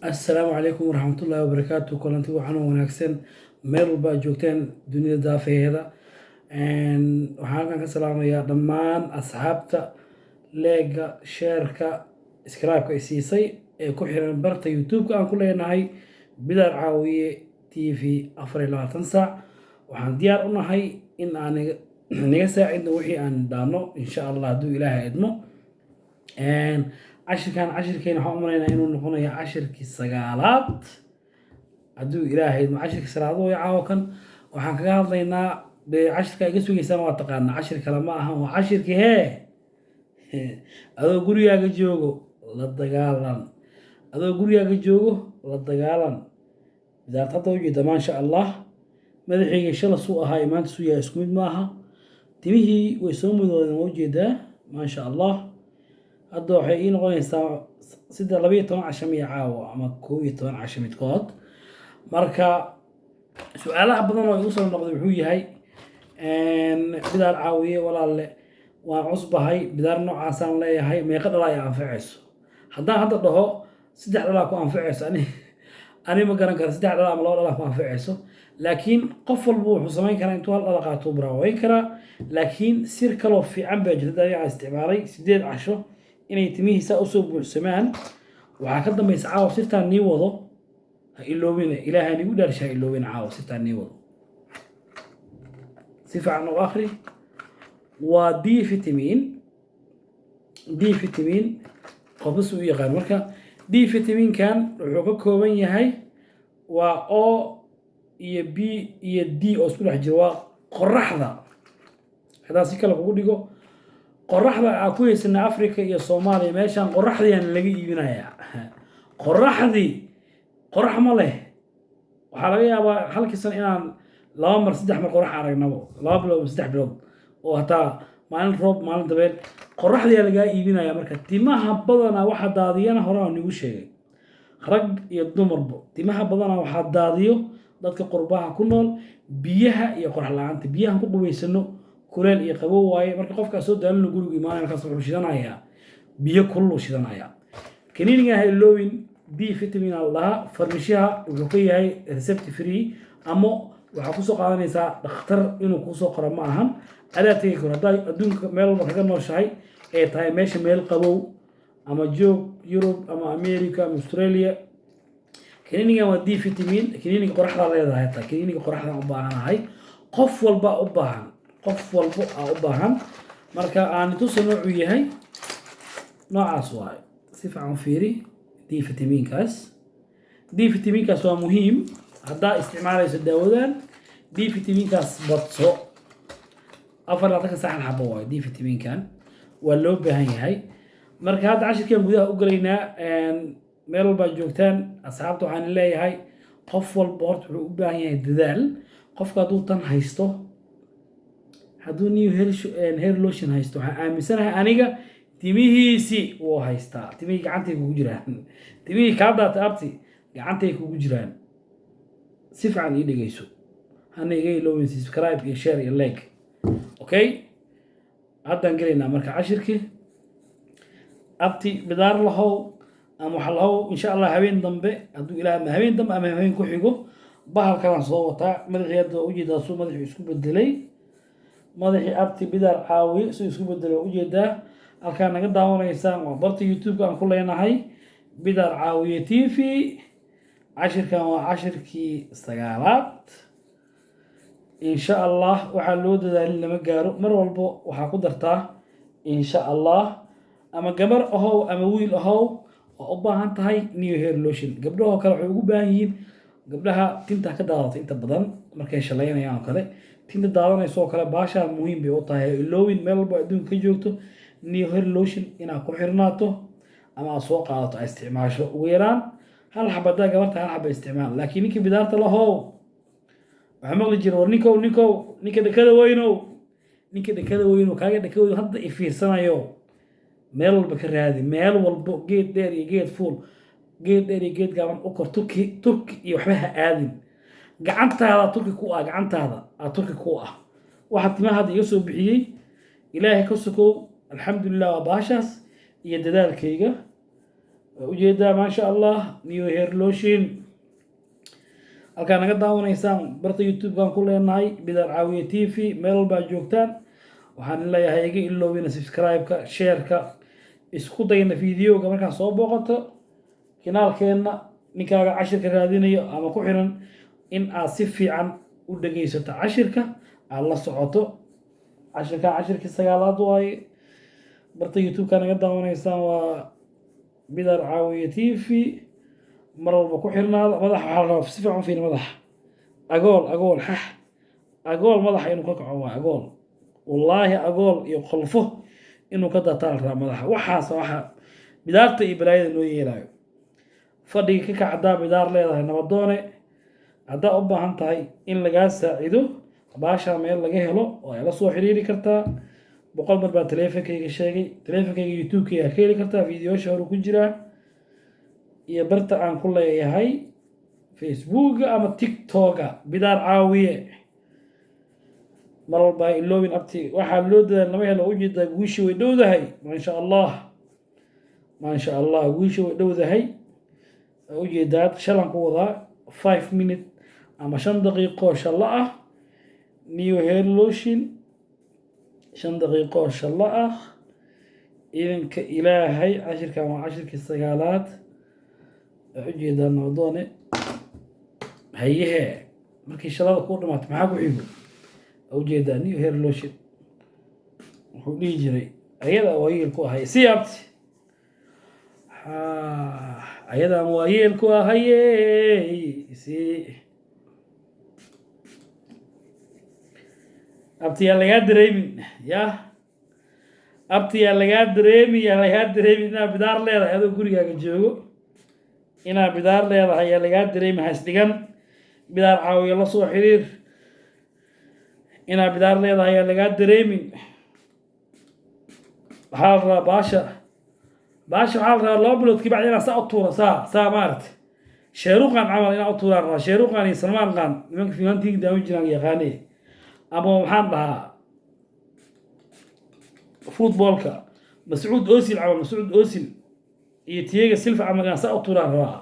السلام عليكم ورحمة الله وبركاته كلنتي waxaan wanaagsan meel walba aad joogteen dunida daafeeda waxaan halkan ka salaamayaa dhammaan asxaabta leega sheerka subscribe-ka i siisay ee ku xiran barta YouTube-ka aan ku leenahay Bidaar Caawiye TV 24 saac waxaan diyaar u nahay in aan naga saacidno wixii aan dhaano insha Allah hadduu Ilaahay idmo cashirkeena waxaan u maleynayaa inuu noqonayo cashirkii sagaalaad hadduu ilaahay idmo cashirkii sagaalaad way caawa kan waxaan kaga hadlaynaa cashirka iga sugaysaan waa taqaanaa cashir kale ma ahan waa cashirkii adoo gurigaaga joogo la dagaalan adoo gurigaaga joogo la dagaalan bidaarta hadda ujeeda maasha allah madaxayga shala suu ahaa maanta suu yahay isku mid maaha timihii way soo mudoodeen waa ujeedaa maasha allah hadda waxay ii noqonaysaa sida 12 casho miya caawa ama 11 casho midkood marka su'aalaha badan oo igu soo noqday wuxuu yahay bidaar caawiye walaalle waan cusbahay bidaar noocaasaan leeyahay meeqa dhalaa ay anfacayso haddaan hadda dhaho 3 dhalaa ku anfacayso ani ma garan karo 3 dhalaa ama 2 dhalaa ku anfacayso laakiin qof walba wuxuu samayn karaa intuu hal dhala qaato braaweyn karaa laakiin sir kaloo fiican baa jirta aniga isticmaalay 8 casho inay timihiisa u soo buuxsamaan waxaa ka dambaysa caawa sirtaan nii wado ha iloobina ilaahay nigu dhaarsha ha iloobina caawa sirtaan nii wado si fiican u akhri waa d vitamin qofas u yaqaan marka d vitaminkan wuxuu ka kooban yahay waa o iyo b iyo d oo isku dhex jira waa qoraxda hadaa si kale kugu dhigo qoraxda aan ku haysana Afrika iyo Soomaaliya meeshan qoraxdiyaan laga iibinayaa qorax ma leh waxaa laga yaabaa halkii san inaan 2 mar 3 mar qorax aragnabo 2 bilood 3 bilood oo hataa maalin roob maalin dabeel qoraxdiyaa laga iibinayaa marka timaha badana waxa daadiyana hore aan ugu sheegay rag iyo dumarba timaha badana waxa daadiyo dadka qurbaha ku nool biyaha iyo qorax la'aanta biyaha ku qubaysano kuleel iyo qabow waaye marka qofka soo daalno guriga imaanaya markaas wuxuu shidanayaa biyo kulul shidanayaa kaniiniga helowin b vitamin Allah farmishaha wuxuu ka yahay recept free ama waxa ku soo qaadanaysaa dhakhtar inuu ku soo qoro ma ahan adaa tagay karo hadaa adduunka meel walba kaga nooshahay ee tahay meesha meel qabow ama joog Europe ama America ama Australia kaniiniga waa d vitamin kaniiniga qoraxda leedahay taa kaniiniga qoraxda u baahanahay qof walba u baahan marka aan tuso noocu yahay noocaas waay si fiican fiiri d vitaminkaas waa muhiim haddaa isticmaalayso daawadan d vitaminkaas badso 4 saxan xabo waay d vitaminkan waa loo baahan yahay marka hadda cashirkan gudaha u galaynaa meel walba joogtaan asxaabta waxaan leeyahay qof walba horta wuxuu u baahan yahay dadaal qofka hadduu tan haysto hadduu new hair lotion haysto waxaan aaminsanahay aniga timihiisi wuu haystaa timihii gacantay kugu jiraan timihii kaa daatay abti gacantay kugu jiraan si fiican ii dhegeyso hana iga iloobin subscribe iyo share iyo like okay haddaan gelaynaa marka cashirkii abti bidaar lahow ama waxa lahow insha Allah habeen dambe hadduu ilaahay ma habeen dambe ama habeen ku xigo bahalkan soo wataa madaxiyada ujeedaa soo madaxu isku bedelay madaxii abti bidaar caawiye soo isku bedelo ujeedaa halkaan naga daawanaysaan waa barta YouTube aan ku leenahay bidaar caawiye TV cashirkan waa cashirkii sagaalaad insha Allah waxa loo dadaalin lama gaaro mar walba waxa ku dartaa insha Allah ama gabar ahow ama wiil ahow oo u baahan tahay new hair lotion gabdhaha kale waxay ugu baahan yihiin gabdhaha tinta ka daadatay inta badan markay shalaynayaan kale tinta daadanayso kale baasha muhiim bay u tahay ilowin meel walba adduunka ka joogto new hair lotion inaad ku xirnaato ama aad soo qaadato ay isticmaasho ugu yaraan hal xabada gabarta hal xaba isticmaal laakiin ninkii bidaarta lahow waxa maqli jira war ninka dhakada weyno kaaga dhakada weyno hadda i fiirsanayo meel walba ka raadi meel walba geed dheer iyo geed fuul geed dheer iyo geed gaaban u kor turki iyo waxba ha aadin gacantaada turki ku ah waxa timaha iga soo bixiyay ilaahay ka sokow alxamdulillah waa baashaas iyo dadaalkayga ujeedaa maasha allah new hair lotion halkaa naga daawanaysaan barta youtube-kan ku leenahay Bidaar Caawiye TV meel walbaa joogtaan waxaan leeyahay iga iloobina subscribe-ka share-ka isku dayna videoga markaa soo booqato kanaalkeena ninkaaga cashirka raadinayo ama ku xiran in aad si fiican u dhageysato cashirka aad la socoto cashirkii 9aad waaye barta youtube-ka naga daawanaysaan waa Bidaar Caawiye TV mar walba ku xirnaada madaxa waxaa la rabaa si fiican u fiiri madaxa agool agool madaxa inuu ka kaco waa agool wallaahi agool iyo qolfo inuu ka dataa la rabaa madaxa waxaas waxa bidaarta iyo balaayada noo yeelaayo fadhiga ka kac haddaa bidaar leedahay nabadoone haddaa u baahan tahay in lagaa saacido baasha meel laga helo oo ay la soo xiriiri kartaa 100 mar baa taleefankayga sheegay taleefankayga youtube-kayga ka heli kartaa fiidiyoosha hore ku jiraa iyo barta aan ku leeyahay Facebook ama TikTok Bidaar Caawiye mar walba iloobin abti waxaa loo dadaa lama helo ujeedaa guushi way dhowdahay maasha allah guushi way dhowdahay ujeedaad shalan ku wadaa 5 minute ama 5 daqiiqo shalla ah new hair lotion 5 daqiiqo shalla ah idinka ilaahay cashirkan waa cashirkii 9aad ujeedaa nabadoone hayehe markii shalada ku dhamaato maxaa ku xigo ujeedaa new hair lotion wuxuu dhihi jiray ayada waayeel ku ahay si abti ayadan waayeel ku ahayey si abti yaa lagaa dareemin abti yaa lagaa dareemin inaad bidaar leedahay adoo gurigaaga joogo inaad bidaar leedahay yaa lagaa dareemi hasdhigan Bidaar Caawiye la soo xiriir inaad bidaar leedahay yaa lagaa dareemin waxaa la rabaa baasha waxaa la rabaa 2 bilood kii bacdi inaad saa u tuura saa maaragtay sheeruqan camal inaad u tuuraan rabaa sheeruqan iyo salmaan qaan nimanka fiimantiga daawan jiraan yaqaanee ama waxaan dhahaa footballka Mascuud Oosil iyo Thiago Silva camal inaad saa u tuuraan rabaa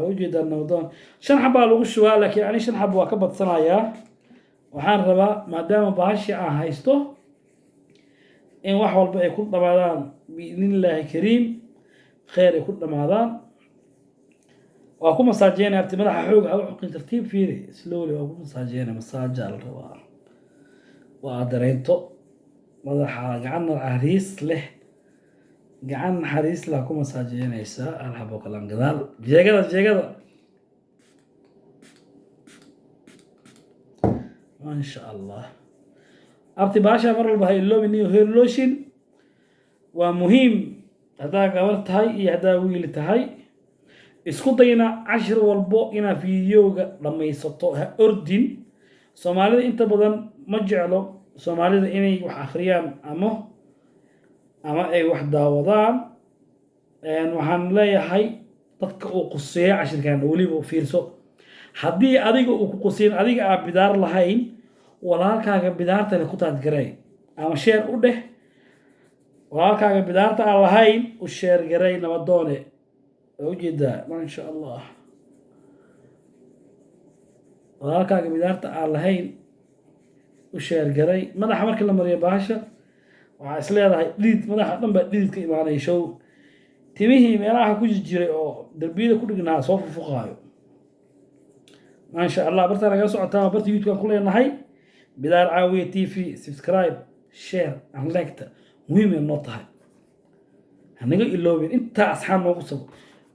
ujeedaa nabadoon 5 xabaa lagu shubaa laakiin ani 5 xabo waa ka badsanayaa waxaan rabaa maadaama baashi aan haysto in wax walba ay ku dhamaadaan biidnillaahi kariim khayr ay ku dhamaadaan waa ku masaajeynaya abti madaxa xoog ha u xoqin tartiib fiiri slowly waa ku masaajeynaya masaaja la rabaa waa dareento madaxa gacan naxariis leh ku masaajeynaysaa alxabo kalan gadaal jeegada maasha allah abti baasha mar walba ha iloobin new hair lotion waa muhiim haddaa gabar tahay iyo haddaa wiil tahay isku dayna cashir walbo inaad fiidiyowga dhammaysato ha ordin soomaalida inta badan ma jeclo soomaalida inay wax akhriyaan ama ay wax daawadaan waxaan leeyahay dadka uu quseeyo cashirkan weliba fiirso haddii adiga uu ku quseyn adiga aan bidaar lahayn walaalkaaga bidaarta le ku taadgaray ama sheer u dheh walaalkaaga bidaarta aan lahayn u sheer garay nabadoone waa ujeedaa maasha allah walaalkaaga bidaarta aan lahayn u sheer garay madaxa markii la mariyo baasha waxaa is leedahay dhidid madaxa dhan baa dhidid ka imaanaya show timihii meelaha ku jiray oo darbiyada ku dhignaa soo fufuqaayo maasha allah barta naga socotaa barta youtube-kan ku leenahay Bidaar Caawiye TV subscribe share and like muhiim noo tahay hanaga iloobin intaa asxaan noogu sabo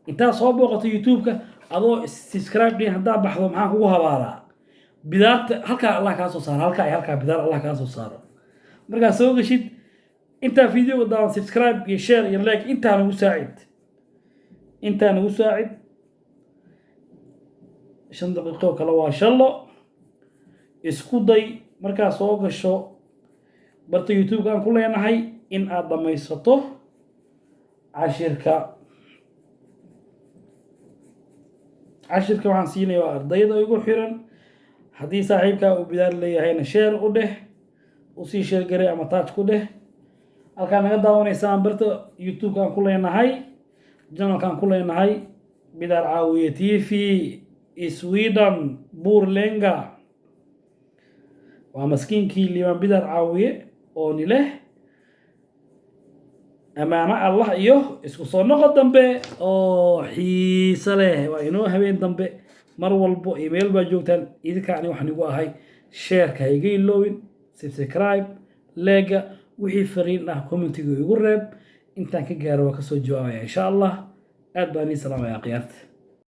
intaa soo booqato youtube-ka adoo subscribe din haddaa baxdo maxaa kugu habaaraa bidaarta halkaa allah kaa soo saaro halkaa bidaar allah kaa soo saaro markaa soo gashid intaa videoga daawan subscribe iyo share iyo like intaa nagu saacid 5 daqiiqo kale waa shallo isku day markaa soo gasho barta youtube-kan ku leenahay in aad dhammaysato cashirka waxaan siinaya waa ardayda igu xiran haddii saaxiibkaa uu bidaar leeyahayna share u dheh usii sheer garay ama taaj ku dheh halkaan naga daawanaysaan barta YouTube-kaan ku leenahay channel-kaan ku leenahay Bidar Caawiye TV Sweden Burlenga waa maskiinkii Liibaan Bidar Caawiye oo ni leh amaano Allah iyo isku soo noqo dambe oo xiiso leh waa inoo habeen dambe mar walbo email baa joogtaan idinka ani waxaan igu ahay share-ka iga iloowin subscribe like wixii fariin ah commentiga igu reeb intaan ka gaaro waa ka soo jawaabaya insha Allah aad baan idin salaamayaa qiyaarta